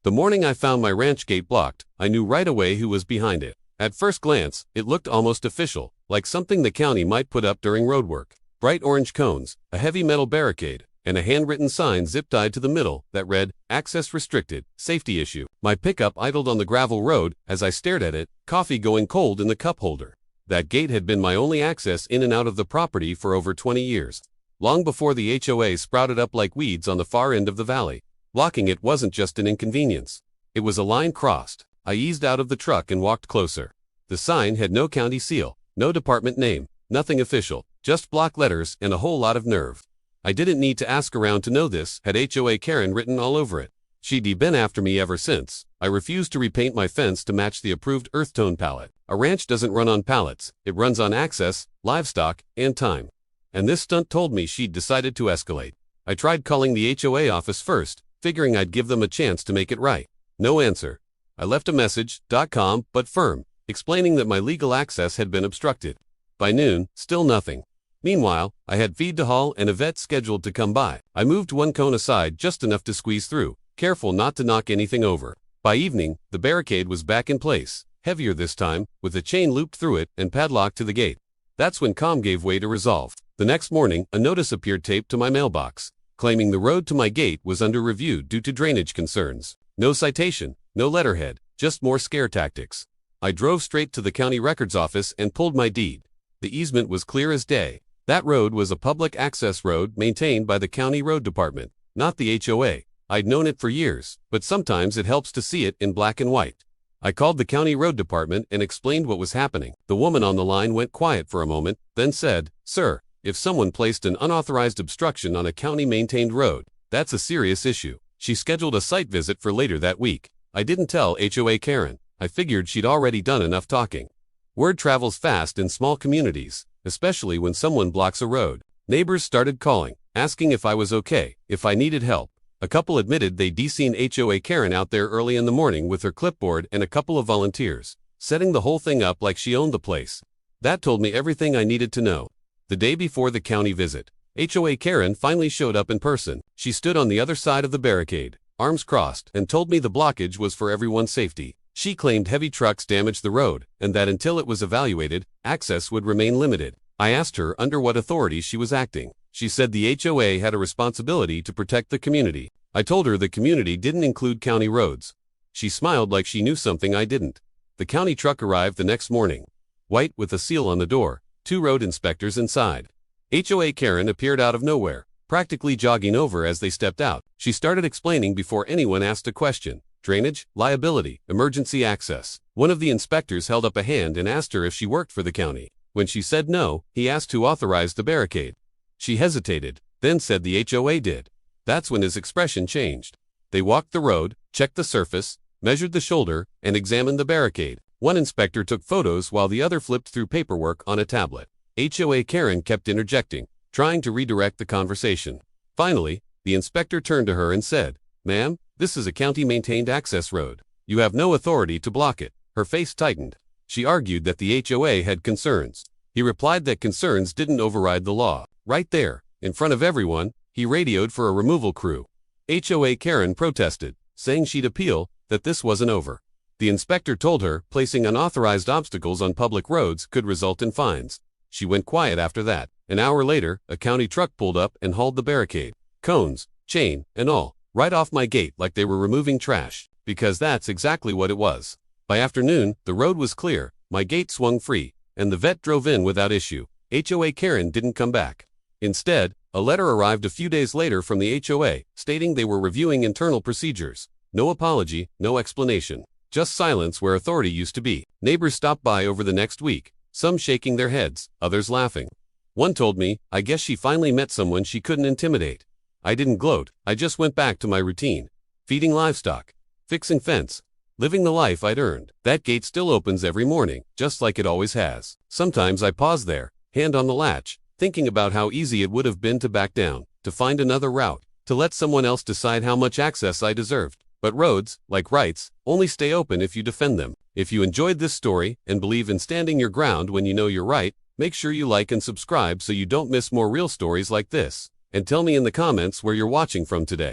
The morning I found my ranch gate blocked, I knew right away who was behind it. At first glance, it looked almost official, like something the county might put up during road work. Bright orange cones, a heavy metal barricade, and a handwritten sign zip-tied to the middle that read, "Access restricted, safety issue." My pickup idled on the gravel road as I stared at it, coffee going cold in the cup holder. That gate had been my only access in and out of the property for over 20 years. Long before the HOA sprouted up like weeds on the far end of the valley. Blocking it wasn't just an inconvenience. It was a line crossed. I eased out of the truck and walked closer. The sign had no county seal, no department name, nothing official, just block letters and a whole lot of nerve. I didn't need to ask around to know this had HOA Karen written all over it. She'd been after me ever since. I refused to repaint my fence to match the approved earth tone palette. A ranch doesn't run on pallets, it runs on access, livestock, and time. And this stunt told me she'd decided to escalate. I tried calling the HOA office first, figuring I'd give them a chance to make it right. No answer. I left a message, calm but firm, explaining that my legal access had been obstructed. By noon, still nothing. Meanwhile, I had feed to haul and a vet scheduled to come by. I moved one cone aside just enough to squeeze through, careful not to knock anything over. By evening, the barricade was back in place, heavier this time, with a chain looped through it and padlocked to the gate. That's when calm gave way to resolve. The next morning, a notice appeared taped to my mailbox, claiming the road to my gate was under review due to drainage concerns. No citation, no letterhead, just more scare tactics. I drove straight to the county records office and pulled my deed. The easement was clear as day. That road was a public access road maintained by the county road department, not the HOA. I'd known it for years, but sometimes it helps to see it in black and white. I called the county road department and explained what was happening. The woman on the line went quiet for a moment, then said, "Sir, if someone placed an unauthorized obstruction on a county-maintained road, that's a serious issue." She scheduled a site visit for later that week. I didn't tell HOA Karen. I figured she'd already done enough talking. Word travels fast in small communities, especially when someone blocks a road. Neighbors started calling, asking if I was okay, if I needed help. A couple admitted they'd seen HOA Karen out there early in the morning with her clipboard and a couple of volunteers, setting the whole thing up like she owned the place. That told me everything I needed to know. The day before the county visit, HOA Karen finally showed up in person. She stood on the other side of the barricade, arms crossed, and told me the blockage was for everyone's safety. She claimed heavy trucks damaged the road, and that until it was evaluated, access would remain limited. I asked her under what authority she was acting. She said the HOA had a responsibility to protect the community. I told her the community didn't include county roads. She smiled like she knew something I didn't. The county truck arrived the next morning. White with a seal on the door, 2 road inspectors inside. HOA Karen appeared out of nowhere, practically jogging over as they stepped out. She started explaining before anyone asked a question. Drainage, liability, emergency access. One of the inspectors held up a hand and asked her if she worked for the county. When she said no, he asked who authorized the barricade. She hesitated, then said the HOA did. That's when his expression changed. They walked the road, checked the surface, measured the shoulder, and examined the barricade. One inspector took photos while the other flipped through paperwork on a tablet. HOA Karen kept interjecting, trying to redirect the conversation. Finally, the inspector turned to her and said, "Ma'am, this is a county-maintained access road. You have no authority to block it." Her face tightened. She argued that the HOA had concerns. He replied that concerns didn't override the law. Right there, in front of everyone, he radioed for a removal crew. HOA Karen protested, saying she'd appeal, that this wasn't over. The inspector told her placing unauthorized obstacles on public roads could result in fines. She went quiet after that. An hour later, a county truck pulled up and hauled the barricade, cones, chain, and all, right off my gate like they were removing trash, because that's exactly what it was. By afternoon, the road was clear, my gate swung free, and the vet drove in without issue. HOA Karen didn't come back. Instead, a letter arrived a few days later from the HOA, stating they were reviewing internal procedures. No apology, no explanation. Just silence where authority used to be. Neighbors stopped by over the next week, some shaking their heads, others laughing. One told me, "I guess she finally met someone she couldn't intimidate." I didn't gloat, I just went back to my routine. Feeding livestock, fixing fence, living the life I'd earned. That gate still opens every morning, just like it always has. Sometimes I pause there, hand on the latch, thinking about how easy it would have been to back down, to find another route, to let someone else decide how much access I deserved. But roads, like rights, only stay open if you defend them. If you enjoyed this story and believe in standing your ground when you know you're right, make sure you like and subscribe so you don't miss more real stories like this. And tell me in the comments where you're watching from today.